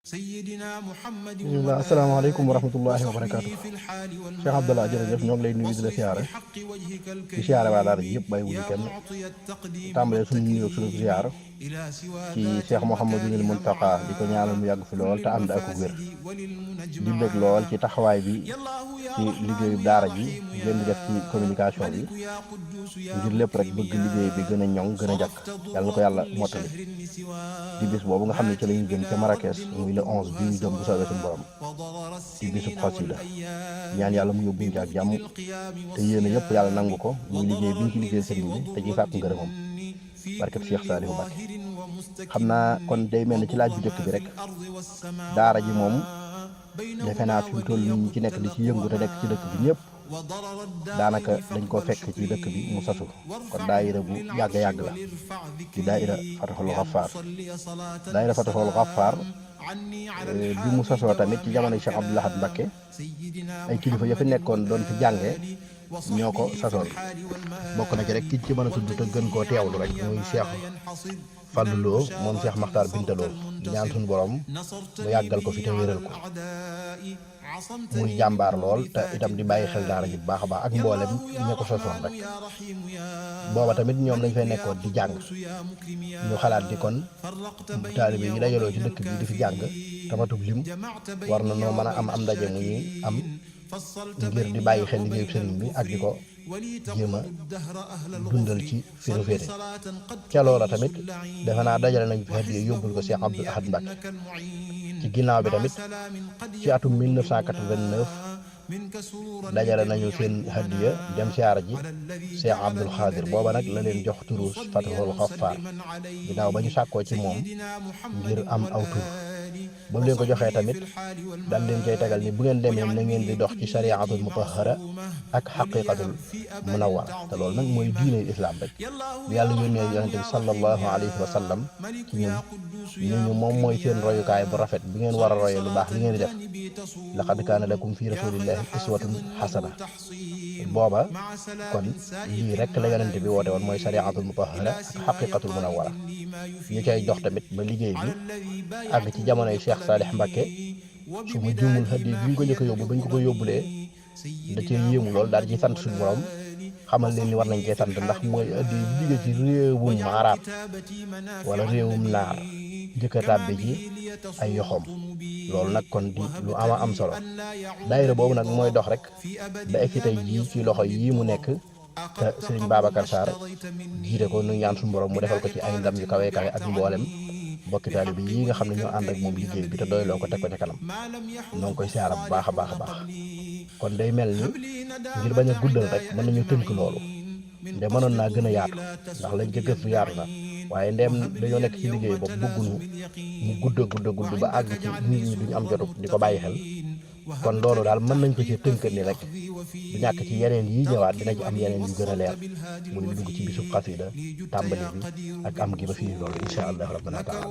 bismillah asalaamaaleykum wa rahmatullahi wa barakaatu. Cheikh Abdallah jërëjëf ñoo ngi lay nuyu di la siyaare di siyaare waa daara ji yëpp bàyyi wuñu kenn tàmbalee suñu nuyoo suñu siyaar ci Cheikh Mouhamadul Muntaqa di ko ñaanal mu yàgg fi lool te ànd ak wér di bëgg lool ci taxawaay bi ci liggéeyu daara ji ngeen di def ci communication bi ngir lépp rek bëgg liggéey bi gën a ñoŋ gën a jàkk yàlla na ko yàlla mottali di bis boobu nga xam ne ci la ñu jëm ca Marrakech muy le 11 bi ñu jëm bu soobee suñu borom ci bisub xasida ñaan yàlla mu yóbbuñ ci ak jàmm te yéen yëpp yàlla nangu ko muy liggéey bi ñu ci liggéey sëriñ bi te ci sàkk ngërëmam barkat Cheikh Saliou Mbacké xam naa kon day mel ni ci laaj bu njëkk bi rek daara ji moom defe naa fi mu toll nii ci nekk di ci yëngu te nekk ci dëkk bi ñëpp daanaka dañ ko fekk ci dëkk bi mu sasu kon daayira bu yàgg la ci daayira Fatahul Ghaffar bi mu sasoo tamit ci jamono Cheikh Abdoul Ahad Mbacké ay kilifa ya fi nekkoon doon fi jànge ñoo ko sasoon bokk na ci rek ki ci mën a tudd te gën koo teewlu rek muy Cheikh Fallou Lo moom Cheikh Makhtar Binta Lo di ñaan suñu borom mu yàggal ko fi te wéral ko muy jàmbaar lool te itam di bàyyi xel daara ji bu baax a baax ak mboolem ña ko sosoon rek booba tamit ñoom dañ fay nekkoon di jàng ñu xalaat di kon taalibe yi dajaloo ci dëkk bi di fi jàng tamatub lim war na noo mën a am ndaje mu ñuy am ngir di bàyyi xel liggéeyu sëriñ bi ak di ko jéem a dundal ci fi nu féete ca loola tamit defe naa dajale nañ fi hadiya yóbbul ko Cheikh Abdoul Ahad Mbacké ci ginnaaw bi tamit ci atum 1989 dajale nañu seen hadiya dem siyaara ji Cheikh Abdoul Khadir booba nag la leen jox turu Fatahul Ghaffar ginnaaw ba ñu sàkkoo ci moom ngir am aw tur ba mu leen ko joxee tamit daal leen koy tegal ni bu ngeen demee na ngeen di dox ci shariatul mutahhara ak xaqiqatul munawwara te loolu nag mooy diine islam rek yàlla yónnee yonente bi sallallahu alayhi wa sallam ci ñun ñu moom mooy seen royukaay bu rafet bi ngeen war a royee lu baax li ngeen di def laqad kaana lakum fi rasulillahi uswatun hasana booba kon lii rek la yonente bi woote woon mooy shariatul mutahhara ak xaqiqatul munawwara ñu cay dox tamit ba liggéey bi àgg ci jamonoy Cheikh Salih Mbacké su ma juumul hadiya bi ñu ko njëkk a yóbbu bañ ko yóbbulee da cee yéemu lool daal ci sant suñu borom xamal leen ni war nañ cee sant ndax mooy hadiya bi jóge ci réewum arab wala réewum naar njëkk a tàbbi ci ay yoxoom loolu nag kon di lu am solo daayira boobu nag mooy dox rek ba egsi tey jii ci loxo yii mu nekk te Serigne Babacar Sarr jiite ko nu ñaan suñu borom mu defal ko ci ay ndam yu kawe ak mboolem mbokki taalibe yi nga xam ne ñoo ànd ak moom liggéey bi te doyloo ko teg ko ca kanam ñoo ngi koy siyaara bu baax a baax kon day mel ni ngir bañ a guddal rek mën nañu tënk loolu nde mënoon naa gën a yaatu ndax lañ ca gëstu yaatu na waaye ndeem dañoo nekk ci liggéey boobu bëgguñu mu gudd ba àgg ci nit ñi duñu am jotu di ko bàyyi xel kon loolu daal mën nañ ko ci tënk ni rek du ñàkk ci yeneen yi ñëwaat dina ci am yeneen yu gën a leer mu di dugg ci bisub xasida tàmbali bi ak am gi ba fii loolu incha allah rabbana taala